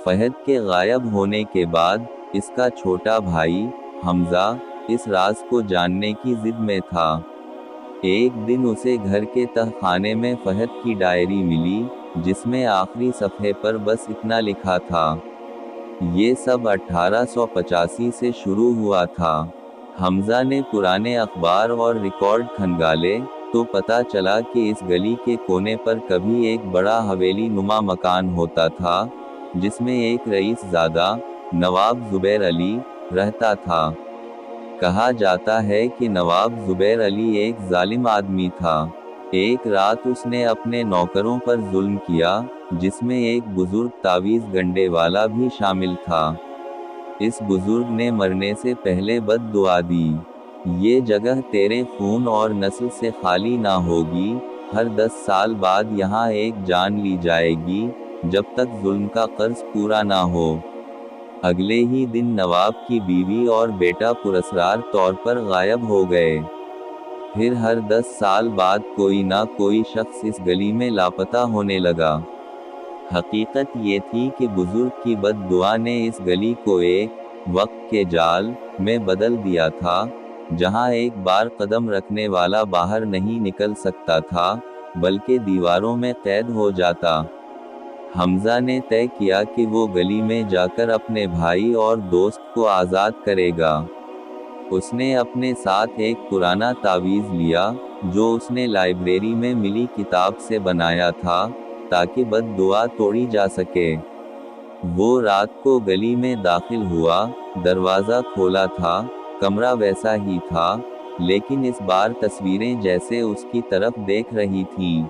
फहद के गायब होने के बाद इसका छोटा भाई हमजा इस राज को जानने की जिद में था। एक दिन उसे घर के तहखाने में फहद की डायरी मिली, जिसमें आखिरी सफ़े पर बस इतना लिखा था। ये सब 1885 से शुरू हुआ था। हमजा ने पुराने अखबार और रिकॉर्ड खंगाले तो पता चला कि इस गली के कोने पर कभी एक बड़ा हवेली नुमा मकान होता था, जिसमें एक रईस ज़ादा नवाब ज़ुबैर अली रहता था। कहा जाता है कि नवाब ज़ुबैर अली एक जालिम आदमी था। एक रात उसने अपने नौकरों पर जुल्म किया, जिसमें एक बुजुर्ग तावीज़ गंडे वाला भी शामिल था। इस बुजुर्ग ने मरने से पहले बद्दुआ दी, ये जगह तेरे खून और नस्ल से खाली ना होगी। हर 10 साल बाद यहाँ एक जान ली जाएगी, जब तक जुल्म का कर्ज पूरा ना हो। अगले ही दिन नवाब की बीवी और बेटा पुरस्कार तौर पर गायब हो गए। फिर हर 10 साल बाद कोई ना कोई शख्स इस गली में लापता होने लगा। हकीकत ये थी कि बुजुर्ग की बद्दुआ ने इस गली को एक वक्त के जाल में बदल दिया था, जहां एक बार कदम रखने वाला बाहर नहीं निकल सकता था, बल्कि दीवारों में कैद हो जाता। हमजा ने तय किया कि वो गली में जाकर अपने भाई और दोस्त को आज़ाद करेगा। उसने अपने साथ एक पुराना तावीज़ लिया, जो उसने लाइब्रेरी में मिली किताब से बनाया था, ताकि बद्दुआ तोड़ी जा सके। वो रात को गली में दाखिल हुआ, दरवाज़ा खोला था, कमरा वैसा ही था, लेकिन इस बार तस्वीरें जैसे उसकी तरफ देख रही थीं।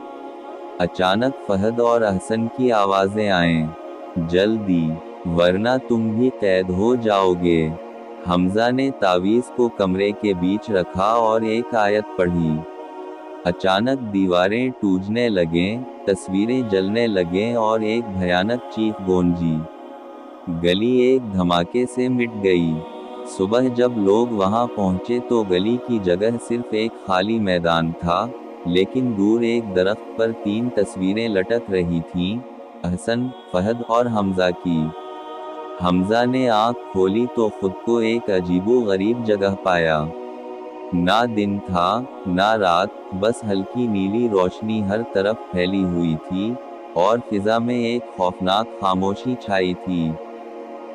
अचानक फहद और अहसन की आवाज़ें आएं, जल्दी, वरना तुम भी कैद हो जाओगे। हमजा ने तावीज़ को कमरे के बीच रखा और एक आयत पढ़ी। अचानक दीवारें टूटने लगें, तस्वीरें जलने लगें और एक भयानक चीख गूंजी। गली एक धमाके से मिट गई। सुबह जब लोग वहां पहुंचे तो गली की जगह सिर्फ एक खाली मैदान था, लेकिन दूर एक दरख्त पर 3 तस्वीरें लटक रही थीं, अहसन, फहद और हमजा की। हमजा ने आंख खोली तो खुद को एक अजीबो-गरीब जगह पाया। ना दिन था, ना रात, बस हल्की नीली रोशनी हर तरफ फैली हुई थी, और फिजा में एक खौफनाक खामोशी छाई थी।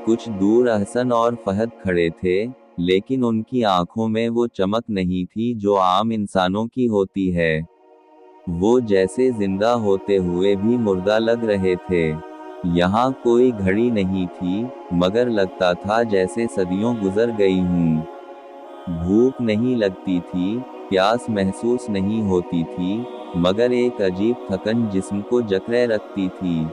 कुछ दूर अहसन और फहद खड़े थे, लेकिन उनकी आंखों में वो चमक नहीं थी जो आम इंसानों की होती है। वो जैसे जिंदा होते हुए भी मुर्दा लग रहे थे। यहाँ कोई घड़ी नहीं थी, मगर लगता था जैसे सदियों गुजर गई हूँ। भूख नहीं लगती थी, प्यास महसूस नहीं होती थी, मगर एक अजीब थकन जिस्म को जकड़े रखती थी।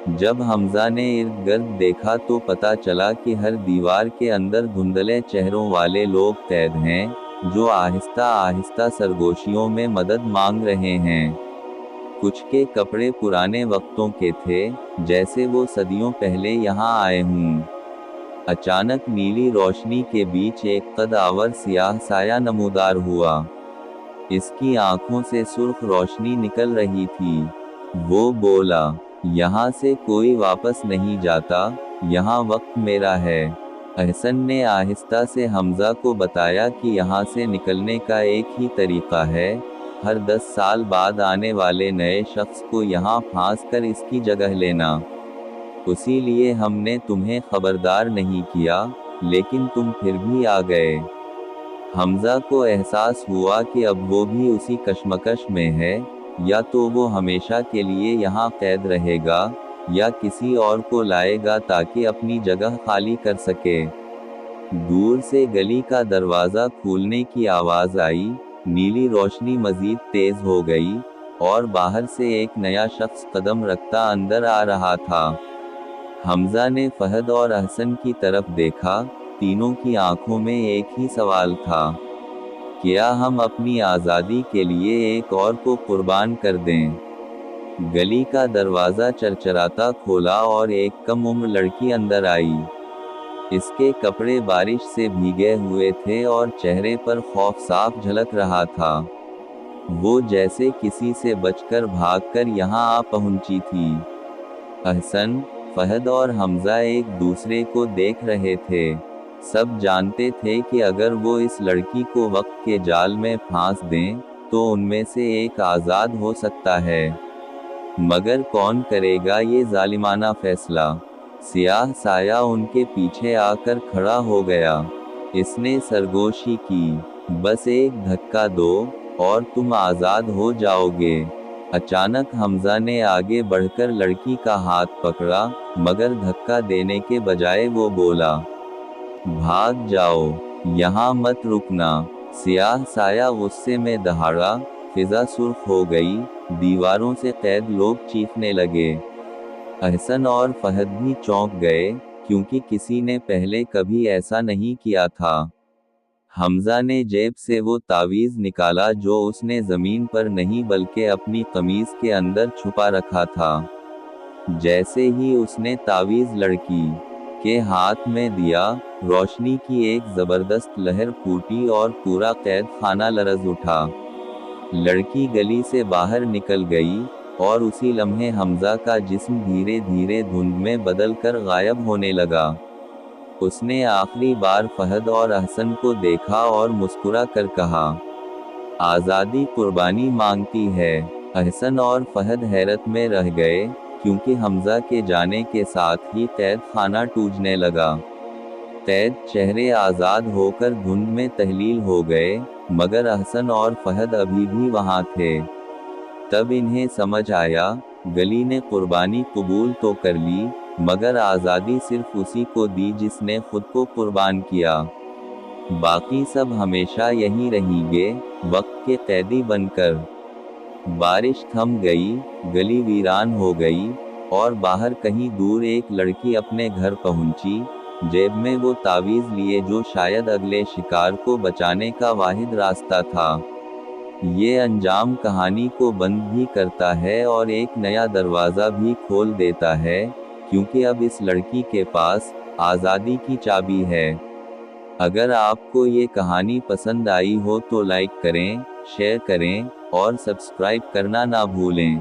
जब हमजा ने इर्द गिर्द देखा तो पता चला कि हर दीवार के अंदर धुंधले चेहरों वाले लोग कैद हैं, जो आहिस्ता आहिस्ता सरगोशियों में मदद मांग रहे हैं। कुछ के कपड़े पुराने वक्तों के थे, जैसे वो सदियों पहले यहाँ आए हों। अचानक नीली रोशनी के बीच एक कद-आवर सियाह साया नमूदार हुआ। इसकी आंखों से सुर्ख रोशनी निकल रही थी। वो बोला, यहाँ से कोई वापस नहीं जाता, यहाँ वक्त मेरा है। अहसन ने आहिस्ता से हमजा को बताया कि यहाँ से निकलने का एक ही तरीका है, हर 10 साल बाद आने वाले नए शख्स को यहाँ फांस कर इसकी जगह लेना। उसी लिए हमने तुम्हें खबरदार नहीं किया, लेकिन तुम फिर भी आ गए। हमजा को एहसास हुआ कि अब वो भी उसी कश्मकश में है, या तो वो हमेशा के लिए यहाँ कैद रहेगा, या किसी और को लाएगा ताकि अपनी जगह खाली कर सके। दूर से गली का दरवाज़ा खुलने की आवाज़ आई, नीली रोशनी मज़ीद तेज़ हो गई, और बाहर से एक नया शख्स कदम रखता अंदर आ रहा था। हमजा ने फहद और अहसन की तरफ देखा, तीनों की आंखों में एक ही सवाल था, क्या हम अपनी आज़ादी के लिए एक और को कुर्बान कर दें? गली का दरवाज़ा चरचराता खोला और एक कम उम्र लड़की अंदर आई। इसके कपड़े बारिश से भीगे हुए थे और चेहरे पर खौफ साफ झलक रहा था। वो जैसे किसी से बचकर भागकर यहाँ आ पहुंची थी। अहसन, فہد اور حمزہ ایک دوسرے کو دیکھ رہے تھے۔ سب جانتے تھے کہ اگر وہ اس لڑکی کو وقت کے جال میں پھانس دیں تو ان میں سے ایک آزاد ہو سکتا ہے، مگر کون کرے گا یہ ظالمانہ فیصلہ؟ سیاہ سایہ ان کے پیچھے آ کر کھڑا ہو گیا۔ اس نے سرگوشی کی، بس ایک دھکا دو اور تم آزاد ہو جاؤ گے۔ اچانک حمزہ نے آگے بڑھ کر لڑکی کا ہاتھ پکڑا، مگر دھکا دینے کے بجائے وہ بولا، بھاگ جاؤ، یہاں مت رکنا۔ سیاہ سایہ غصے میں دہاڑا، فضا سرخ ہو گئی، دیواروں سے قید لوگ چیخنے لگے۔ احسن اور فہد بھی چونک گئے، کیونکہ کسی نے پہلے کبھی ایسا نہیں کیا تھا۔ حمزہ نے جیب سے وہ تعویذ نکالا جو اس نے زمین پر نہیں بلکہ اپنی قمیض کے اندر چھپا رکھا تھا۔ جیسے ہی اس نے تعویذ لڑکی کے ہاتھ میں دیا، روشنی کی ایک زبردست لہر پھوٹی اور پورا قید خانہ لرز اٹھا۔ لڑکی گلی سے باہر نکل گئی، اور اسی لمحے حمزہ کا جسم دھیرے دھیرے دھند میں بدل کر غائب ہونے لگا۔ اس نے آخری بار فہد اور احسن کو دیکھا اور مسکرا کر کہا، آزادی قربانی مانگتی ہے۔ احسن اور فہد حیرت میں رہ گئے، کیونکہ حمزہ کے جانے کے ساتھ ہی قید خانہ ٹوٹنے لگا۔ قید چہرے آزاد ہو کر دھند میں تحلیل ہو گئے، مگر احسن اور فہد ابھی بھی وہاں تھے۔ تب انہیں سمجھ آیا، گلی نے قربانی قبول تو کر لی، مگر آزادی صرف اسی کو دی جس نے خود کو قربان کیا۔ باقی سب ہمیشہ یہیں رہیں گے، وقت کے قیدی بن کر۔ بارش تھم گئی، گلی ویران ہو گئی، اور باہر کہیں دور ایک لڑکی اپنے گھر پہنچی، جیب میں وہ تعویذ لیے جو شاید اگلے شکار کو بچانے کا واحد راستہ تھا۔ یہ انجام کہانی کو بند بھی کرتا ہے اور ایک نیا دروازہ بھی کھول دیتا ہے، کیونکہ اب اس لڑکی کے پاس آزادی کی چابی ہے۔ اگر آپ کو یہ کہانی پسند آئی ہو تو لائک کریں، شیئر کریں، اور سبسکرائب کرنا نہ بھولیں۔